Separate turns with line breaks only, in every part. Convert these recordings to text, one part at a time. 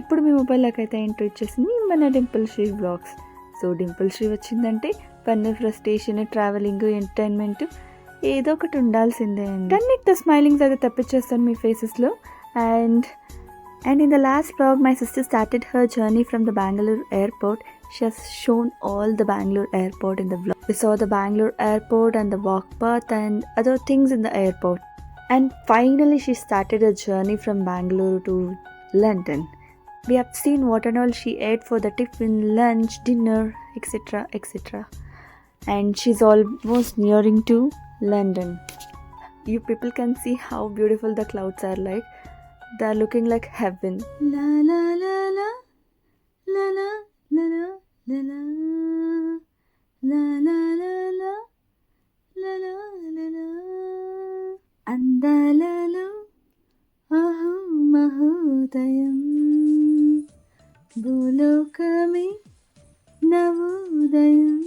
ఇప్పుడు మీ మొబైల్లోకి అయితే ఎంట్రీ ఇచ్చేసింది మన డింపుల్ శ్రీ వ్లాగ్స్. సో డింపుల్ శ్రీ వచ్చిందంటే ఫన్, ఫ్రస్ట్రేషన్, ట్రావెలింగ్, ఎంటర్టైన్మెంట్ ఏదో ఒకటి ఉండాల్సిందే అండి. అన్నిటితో స్మైలింగ్స్ అయితే తప్పించేస్తాను మీ ఫేసెస్లో. And in the last vlog, my sister started her journey from the Bangalore airport. She has shown all the Bangalore airport in the vlog. We saw the Bangalore airport and the walk path and other things in the airport. And finally she started her journey from Bangalore to London. We have seen what and all she ate for the tiffin, lunch, dinner, etc, etc. And she's almost nearing to London. You people can see how beautiful the clouds are like. They're looking like heaven. La la la la la la la la la la la la la la la la la అందాలలో అహో మహోదయం భూలోకమే నవోదయం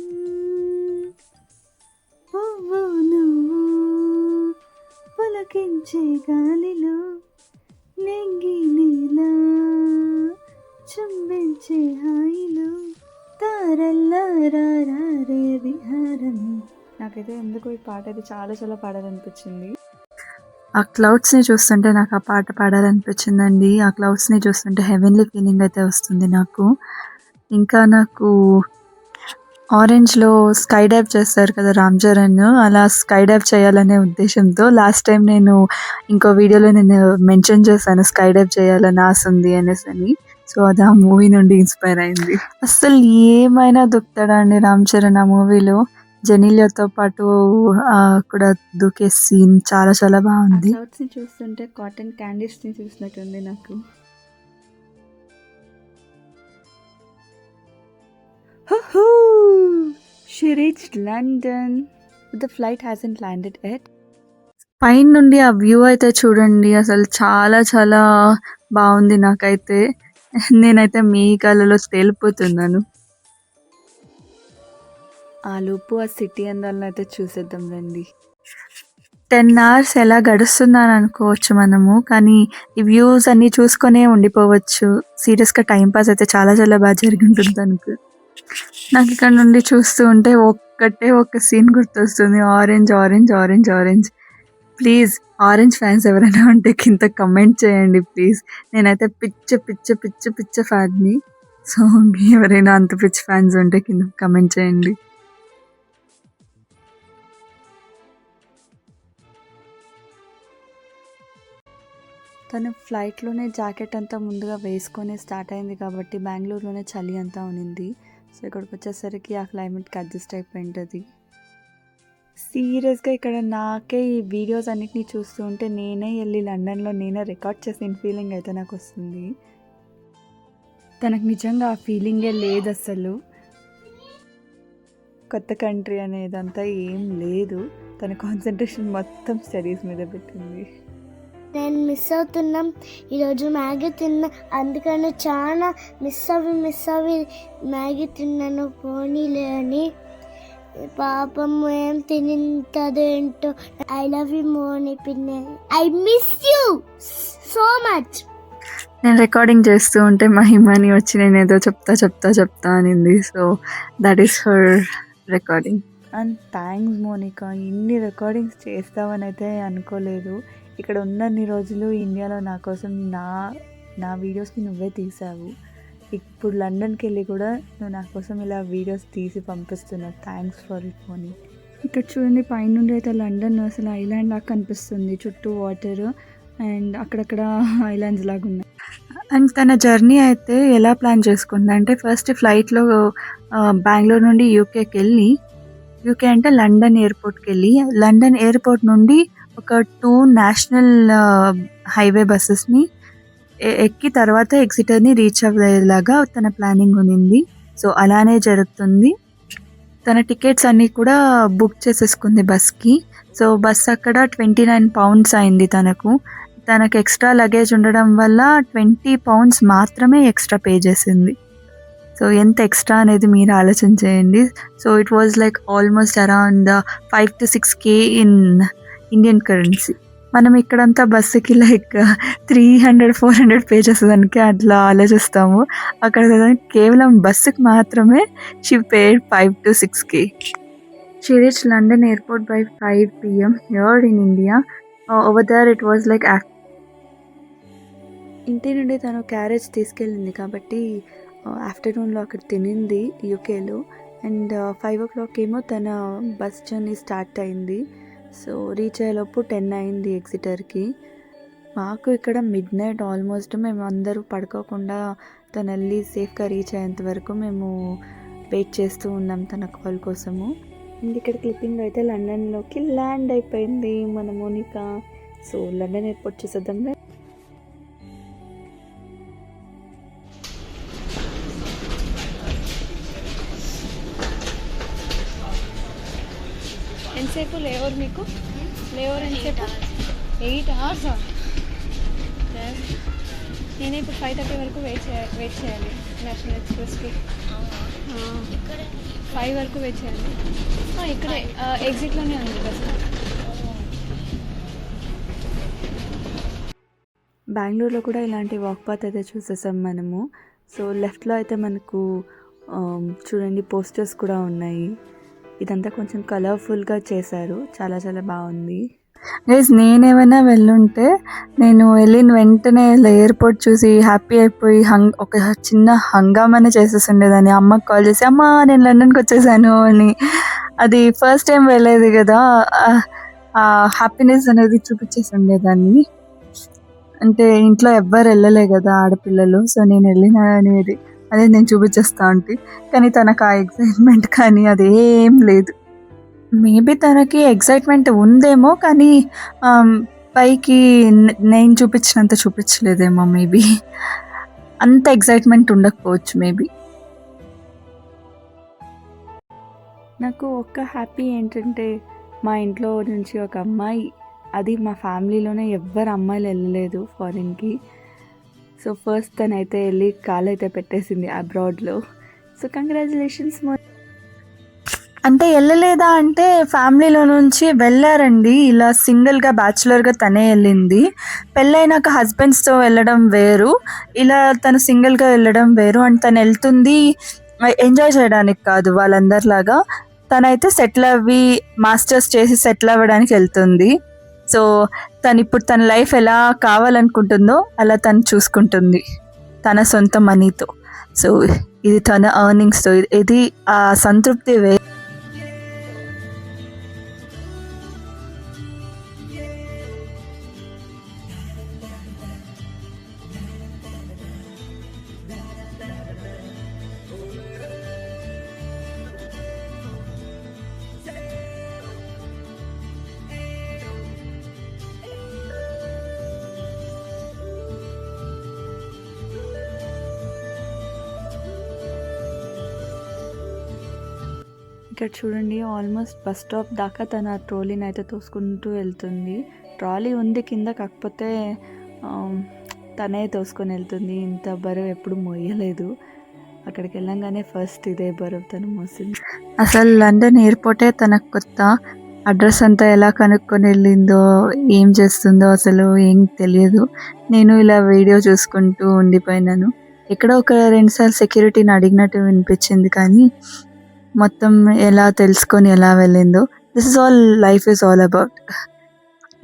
పువ్వు నువ్వు పులకించే గాలిలో నెంగి నీలా చుంబించే హాయిలో తారల్లారే విహారమే. నాకైతే ఎందుకో ఈ పాట అయితే చాలా చాలా పాడాలనిపించింది. ఆ క్లౌడ్స్ని చూస్తుంటే నాకు ఆ పాట పాడాలనిపించిందండి. ఆ క్లౌడ్స్ని చూస్తుంటే హెవెన్లీ ఫీలింగ్ అయితే వస్తుంది నాకు. ఇంకా నాకు ఆరెంజ్లో స్కై డైవ్ చేస్తారు కదా రామ్ చరణ్, అలా స్కై డైవ్ చేయాలనే ఉద్దేశంతో లాస్ట్ టైం నేను ఇంకో వీడియోలో నేను మెన్షన్ చేశాను స్కై డైవ్ చేయాలని ఆశ ఉంది అనేసి అని. సో అది ఆ మూవీ నుండి ఇన్స్పైర్ అయింది. అసలు ఏమైనా దూకుతాడా అండి రామ్ చరణ్ ఆ మూవీలో. జెనీలియాతో పాటు కూడా దూకే సీన్ చాలా చాలా బాగుంది. క్లౌడ్స్ని చూస్తుంటే కాటన్ క్యాండీస్ని చూసినట్టుంది నాకు. She reached London, but the flight hasn't landed yet. పైన నుండి ఆ వ్యూ అయితే చూడండి, అసలు చాలా చాలా బాగుంది నాకైతే. నేనైతే మీ కళ్ళలో తేలిపోతున్నాను. ఆ లోపు ఆ సిటీ అందాలను అయితే చూసేద్దాం రండి. 10 hours ఎలా గడుస్తుందని అనుకోవచ్చు మనము, కానీ ఈ వ్యూస్ అన్నీ చూసుకొనే ఉండిపోవచ్చు. సీరియస్గా టైంపాస్ అయితే చాలా చాలా బాగా జరిగి ఉంటుంది దానికి. నాకు ఇక్కడ నుండి చూస్తూ ఉంటే ఒక్క సీన్ గుర్తొస్తుంది, orange orange orange orange. Please orange fans ఎవరైనా ఉంటే కింద కమెంట్ చేయండి ప్లీజ్. నేనైతే పిచ్చ పిచ్చ పిచ్చ పిచ్చ ఫ్యాన్ని. సో ఎవరైనా అంత పిచ్చ ఫ్యాన్స్ ఉంటే కింద కమెంట్ చేయండి. తను ఫ్లైట్లోనే జాకెట్ అంతా ముందుగా వేసుకొని స్టార్ట్ అయింది కాబట్టి బెంగళూరులోనే చలి అంతా ఉన్నింది. సో ఇక్కడికి వచ్చేసరికి ఆ క్లైమేట్కి అడ్జస్ట్ అయిపోయి ఉంటుంది. సీరియస్గా ఇక్కడ నాకే ఈ వీడియోస్ అన్నిటినీ చూస్తూ ఉంటే నేనే వెళ్ళి లండన్లో నేనే రికార్డ్ చేసిన ఫీలింగ్ అయితే నాకు వస్తుంది. తనకు నిజంగా ఆ ఫీలింగే లేదు అసలు. కొత్త కంట్రీ అనేదంతా ఏం లేదు, తన కాన్సన్ట్రేషన్ మొత్తం స్టడీస్ మీద పెట్టింది.
నేను మిస్ అవుతున్నాం, ఈరోజు మ్యాగీ తిన్నా, అందుకని చాలా మిస్ అవి మ్యాగీ తిన్నాను పోనీలే అని. పాపం ఏం తింటుందో ఏంటో. ఐ లవ్ యూ మోని పిన్ని, I miss you so much.
నేను రికార్డింగ్ చేస్తూ ఉంటే మహిమని వచ్చి నేను ఏదో చెప్తా అనింది. So that is her recording. And thanks Monica, ఇన్ని రికార్డింగ్స్ చేస్తావని అయితే అనుకోలేదు. ఇక్కడ ఉన్నన్ని రోజులు ఇండియాలో నా కోసం నా వీడియోస్ని నువ్వే తీసావు. ఇప్పుడు లండన్కి వెళ్ళి కూడా నువ్వు నా కోసం ఇలా వీడియోస్ తీసి పంపిస్తున్నావు. థ్యాంక్స్ ఫర్ ఇట్ మోని. ఇక్కడ చూడండి పైనుండి అయితే లండన్ అసలు ఐలాండ్ లాగా కనిపిస్తుంది, చుట్టూ వాటర్ అండ్ అక్కడక్కడ ఐలాండ్స్ లాగా ఉన్నాయి. అండ్ తన జర్నీ అయితే ఎలా ప్లాన్ చేసుకుంది అంటే ఫస్ట్ ఫ్లైట్లో బెంగళూరు నుండి యూకేకి వెళ్ళి, యూకే అంటే లండన్ ఎయిర్పోర్ట్కి వెళ్ళి, లండన్ ఎయిర్పోర్ట్ నుండి ఒక 2 నేషనల్ హైవే బస్సెస్ని ఎక్కి తర్వాత ఎగ్జిటర్ని రీచ్ అయ్యేలాగా తన ప్లానింగ్ ఉంది. సో అలానే జరుగుతుంది. తన టికెట్స్ అన్నీ కూడా బుక్ చేసేసుకుంది బస్కి. సో బస్ అక్కడ 29 pounds అయింది తనకు ఎక్స్ట్రా లగేజ్ ఉండడం వల్ల 20 pounds మాత్రమే ఎక్స్ట్రా పే చేసింది. సో ఎంత ఎక్స్ట్రా అనేది మీరు ఆలోచన చేయండి. So it was like almost around 5 to 6K in Indian currency. మనం ఇక్కడంతా బస్సుకి లైక్ 300-400 పేజెస్ దానికి అట్లా ఆలోచిస్తాము. అక్కడ కేవలం బస్సుకి మాత్రమే she paid 5-6K. She reached London airport by 5 PM here in India. Over there it was like ఇంటి నుండి తను క్యారేజ్ తీసుకెళ్ళింది కాబట్టి ఆఫ్టర్నూన్లో అక్కడ తినింది యూకేలో. అండ్ 5 o'clock ఏమో తన బస్ జర్నీ స్టార్ట్ అయింది. సో రీచ్ అయ్యేలోపు 10 అయింది ఎగ్జిటర్కి. మాకు ఇక్కడ మిడ్ నైట్ ఆల్మోస్ట్ మేము అందరూ పడుకోకుండా తను వెళ్ళి సేఫ్గా రీచ్ అయ్యేంత వరకు మేము వెయిట్ చేస్తూ ఉన్నాం తన కాల్ కోసము. అండ్ ఇక్కడ క్లిప్పింగ్ అయితే లండన్లోకి ల్యాండ్ అయిపోయింది మన మోనికా. సో లండన్ ఎయిర్పోర్ట్ చూసేద్దాం.
ఎంతసేపు లేవర్ మీకు? లేవర్ ఎంతసేపు? 8 hours. నేను ఇప్పుడు 5:30 వరకు వెయిట్ చేయాలి నేషనల్ ఎక్స్ప్రెస్కి. 5 వరకు వెయిట్ చేయాలి. ఇక్కడే ఎగ్జిట్లోనే ఉంది బస్.
బెంగళూరులో కూడా ఇలాంటి వాక్ పాత్ అయితే చూసేసాం మనము. సో లెఫ్ట్లో అయితే మనకు చూడండి పోస్టర్స్ కూడా ఉన్నాయి. ఇదంతా కొంచెం కలర్ఫుల్గా చేశారు, చాలా చాలా బాగుంది. గైస్ నేనేమైనా వెళ్ళుంటే నేను వెళ్ళిన వెంటనే ఎయిర్పోర్ట్ చూసి హ్యాపీ అయిపోయి ఒక చిన్న హంగామానే చేసేసి ఉండేదాన్ని. అమ్మకి కాల్ చేసి అమ్మ నేను లండన్కి వచ్చేసాను అని. అది ఫస్ట్ టైం వెళ్ళేది కదా, ఆ హ్యాపీనెస్ అనేది చూపించేసి ఉండేదాన్ని. అంటే ఇంట్లో ఎవ్వరు వెళ్ళలే కదా ఆడపిల్లలు, సో నేను వెళ్ళిన అనేది అదే నేను చూపించేస్తా ఉంటే. కానీ తనకు ఆ ఎక్సైట్మెంట్ కానీ అదేం లేదు. మేబీ తనకి ఎక్సైట్మెంట్ ఉందేమో కానీ పైకి నేను చూపించినంత చూపించలేదేమో. మేబీ అంత ఎక్సైట్మెంట్ ఉండకపోవచ్చు మేబీ. నాకు ఒక్క హ్యాపీ ఏంటంటే మా ఇంట్లో నుంచి ఒక అమ్మాయి, అది మా ఫ్యామిలీలోనే ఎవ్వరు అమ్మాయిలు వెళ్ళలేదు ఫారిన్కి. సో ఫస్ట్ తనైతే వెళ్ళి కాలు అయితే పెట్టేసింది అబ్రాడ్లో. So congratulations. అంటే వెళ్ళలేదా అంటే ఫ్యామిలీలో నుంచి వెళ్ళారండి. ఇలా సింగిల్గా బ్యాచులర్గా తనే వెళ్ళింది. పెళ్ళైనాక హస్బెండ్స్తో వెళ్ళడం వేరు, ఇలా తను సింగిల్గా వెళ్ళడం వేరు. అండ్ తను వెళ్తుంది ఎంజాయ్ చేయడానికి కాదు వాళ్ళందరిలాగా. తనైతే సెటిల్ అవ్వి మాస్టర్స్ చేసి సెటిల్ అవ్వడానికి వెళ్తుంది. సో తను ఇప్పుడు తన లైఫ్ ఎలా కావాలనుకుంటుందో అలా తను చూసుకుంటుంది తన సొంత మనీతో. సో ఇది తన ఎర్నింగ్స్తో, ఇది ఆ సంతృప్తి ఇక్కడ చూడండి ఆల్మోస్ట్ బస్ స్టాప్ దాకా తన ట్రాలీని అయితే తోసుకుంటూ వెళ్తుంది. ట్రాలీ ఉంది కింద, కాకపోతే తనే తోసుకొని వెళ్తుంది. ఇంత బరువు ఎప్పుడు మోయలేదు. అక్కడికి వెళ్ళంగానే ఫస్ట్ ఇదే బరువు తను మోసింది. అసలు లండన్ ఎయిర్పోర్టే తనకు కొత్త. అడ్రస్ అంతా ఎలా కనుక్కొని వెళ్ళిందో, ఏం చేస్తుందో అసలు ఏం తెలియదు. నేను ఇలా వీడియో చూసుకుంటూ ఉండిపోయినాను. ఎక్కడో ఒక 2 సార్లు సెక్యూరిటీని అడిగినట్టు వినిపించింది, కానీ మొత్తం ఎలా తెలుసుకొని ఎలా వెళ్ళిందో. This is all life is all about.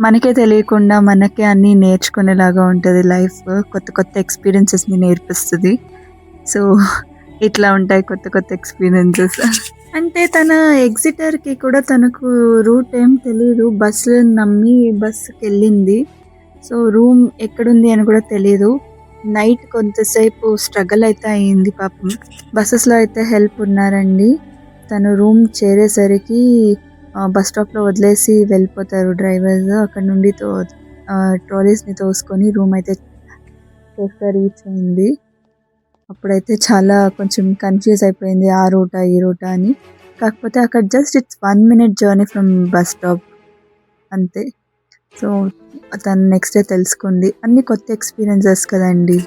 మనకే తెలియకుండా మనకే అన్నీ నేర్చుకునేలాగా ఉంటుంది లైఫ్. కొత్త కొత్త ఎక్స్పీరియన్సెస్ని నేర్పిస్తుంది. సో ఇట్లా ఉంటాయి కొత్త కొత్త ఎక్స్పీరియన్సెస్. అంటే తన ఎగ్జిటర్కి కూడా తనకు రూట్ ఏం తెలియదు. బస్సు నమ్మి బస్సుకి వెళ్ళింది. సో రూమ్ ఎక్కడుంది అని కూడా తెలియదు. నైట్ కొంతసేపు స్ట్రగుల్ అయితే అయ్యింది పాపం. బస్సెస్లో అయితే హెల్ప్ ఉన్నారండి. తను రూమ్ చేరేసరికి బస్ స్టాప్లో వదిలేసి వెళ్ళిపోతారు డ్రైవర్స్. అక్కడ నుండి ట్రాలీస్ని తోసుకొని రూమ్ అయితే సేఫ్గా రీచ్ అయింది. అప్పుడైతే చాలా కొంచెం కన్ఫ్యూజ్ అయిపోయింది, ఆ రూటా ఈ రూటా అని. కాకపోతే అక్కడ just it's 1 minute journey from bus stop అంతే. సో తను నెక్స్ట్ డే తెలుసుకుంది. అన్ని కొత్త ఎక్స్పీరియన్సెస్ కదండి.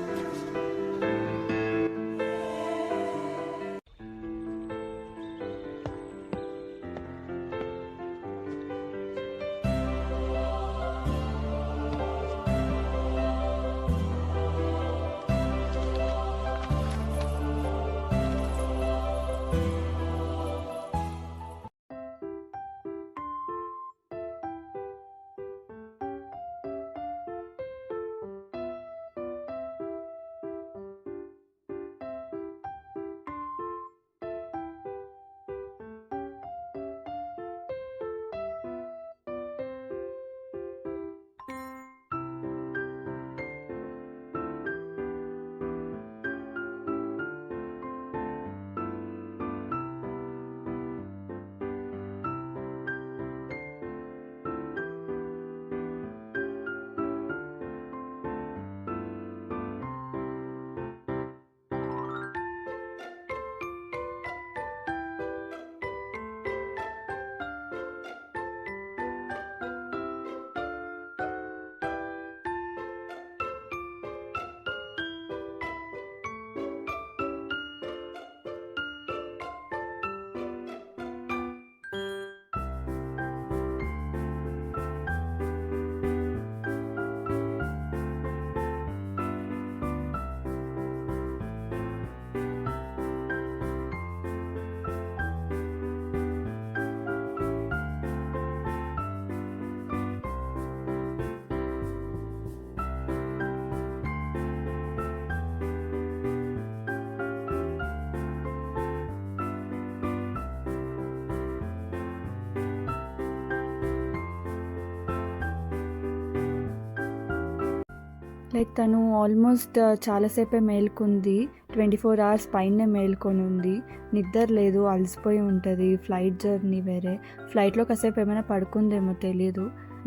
లైక్ తను ఆల్మోస్ట్ చాలాసేపే మేల్కొంది, 24 hours పైనే మేల్కొని ఉంది. నిద్ర లేదు, అలసిపోయి ఉంటుంది. ఫ్లైట్ జర్నీ వేరే, ఫ్లైట్లో కాసేపు ఏమైనా పడుకుందేమో తెలియదు.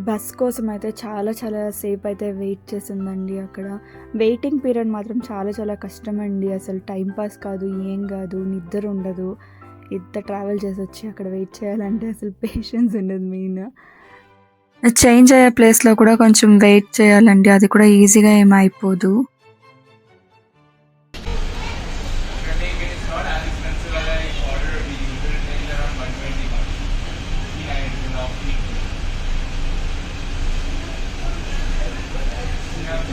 బస్ కోసం అయితే చాలా సేపు అయితే వెయిట్ చేసిందండి. అక్కడ వెయిటింగ్ పీరియడ్ మాత్రం చాలా కష్టం అండి. అసలు టైం పాస్ కాదు, ఏం కాదు, నిద్ర ఉండదు. ఇంత ట్రావెల్ చేసి వచ్చి అక్కడ వెయిట్ చేయాలంటే అసలు పేషెన్స్ ఉండదు. మెయిన్ చేంజ్ అయ్యే ప్లేస్లో కూడా కొంచెం వెయిట్ చేయాలండి, అది కూడా ఈజీగా ఏమి అయిపోదు.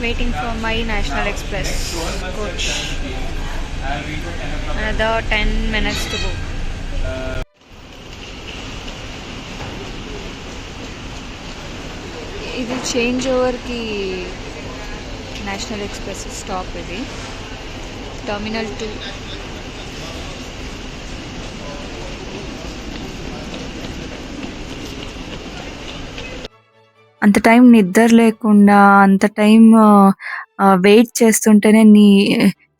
Waiting for my National Express coach. Another 10 minutes to go. ఇది చేంజ్ ఓవర్కి నేషనల్ ఎక్స్ప్రెస్ స్టాప్. ఇది టర్మినల్ 2.
అంత టైం నిద్ర లేకుండా అంత టైం వెయిట్ చేస్తుంటేనే నీ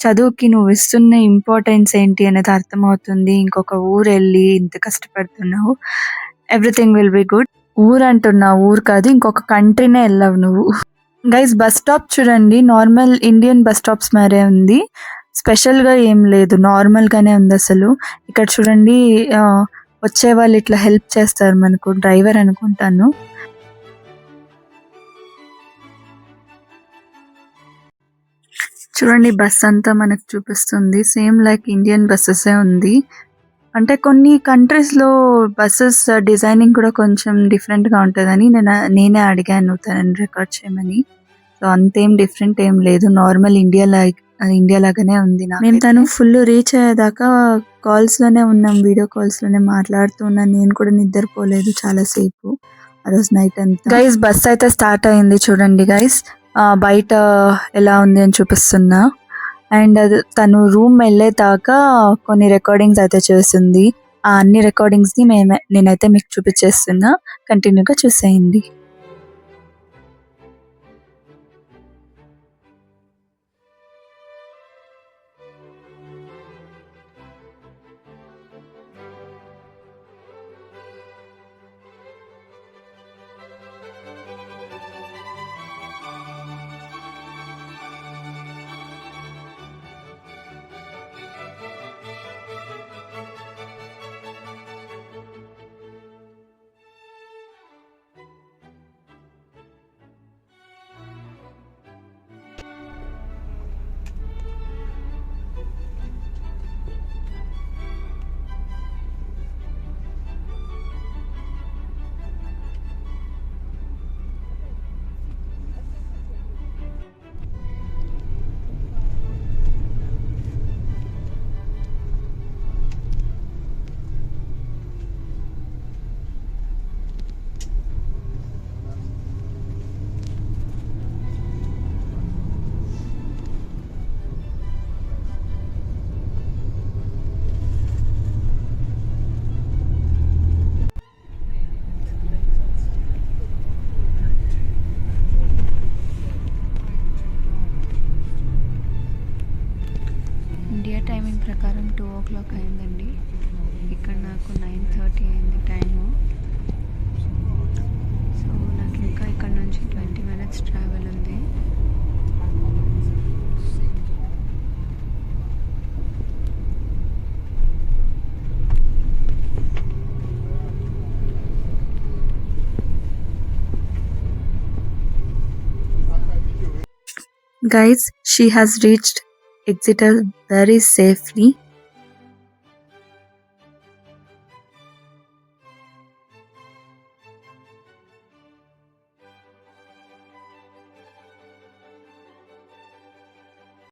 చదువుకి నువ్వు ఇస్తున్న ఇంపార్టెన్స్ ఏంటి అనేది అర్థమవుతుంది. ఇంకొక ఊరు వెళ్ళి ఇంత కష్టపడుతున్నావు, ఎవ్రీథింగ్ విల్ బి గుడ్. ఊరు అంటున్నావు, ఊరు కాదు, ఇంకొక కంట్రీనే వెళ్ళావు నువ్వు. గైస్, బస్ స్టాప్ చూడండి, నార్మల్ ఇండియన్ బస్ స్టాప్స్ మరే ఉంది, స్పెషల్గా ఏం లేదు, నార్మల్గానే ఉంది. అసలు ఇక్కడ చూడండి, వచ్చే వాళ్ళు ఇట్లా హెల్ప్ చేస్తారు మనకు, డ్రైవర్ అనుకుంటాను. చూడండి, బస్ అంతా మనకు చూపిస్తుంది, సేమ్ లైక్ ఇండియన్ బస్సెసే ఉంది. అంటే కొన్ని కంట్రీస్లో బస్సెస్ డిజైనింగ్ కూడా కొంచెం డిఫరెంట్గా ఉంటుందని నేనే అడిగాను తనని రికార్డ్ చేయమని. సో అంతేం డిఫరెంట్ ఏం లేదు, నార్మల్ ఇండియా లాగానే ఉంది. మేము తను ఫుల్ రీచ్ అయ్యేదాకా కాల్స్లోనే ఉన్నాం, వీడియో కాల్స్లోనే మాట్లాడుతున్నాను. నేను కూడా నిద్రపోలేదు చాలాసేపు ఆ రోజు నైట్ అంతా. గైస్, బస్ అయితే స్టార్ట్ అయింది చూడండి గైస్, బయట ఎలా ఉంది అని చూపిస్తున్నా. అండ్ తను రూమ్ వెళ్ళేదాకా కొన్ని రికార్డింగ్స్ అయితే చేసింది. ఆ అన్ని రికార్డింగ్స్ని నేనైతే మీకు చూపించేస్తున్నా, కంటిన్యూగా చూసేయండి.
ఇండియా టైమింగ్ ప్రకారం 2 o'clock అయిందండి. ఇక్కడ నాకు 9:30 అయింది టైము. సో నాకు ఇంకా ఇక్కడ నుంచి 20 minutes ట్రావెల్ ఉంది.
Guys, she has reached Exeter very safely.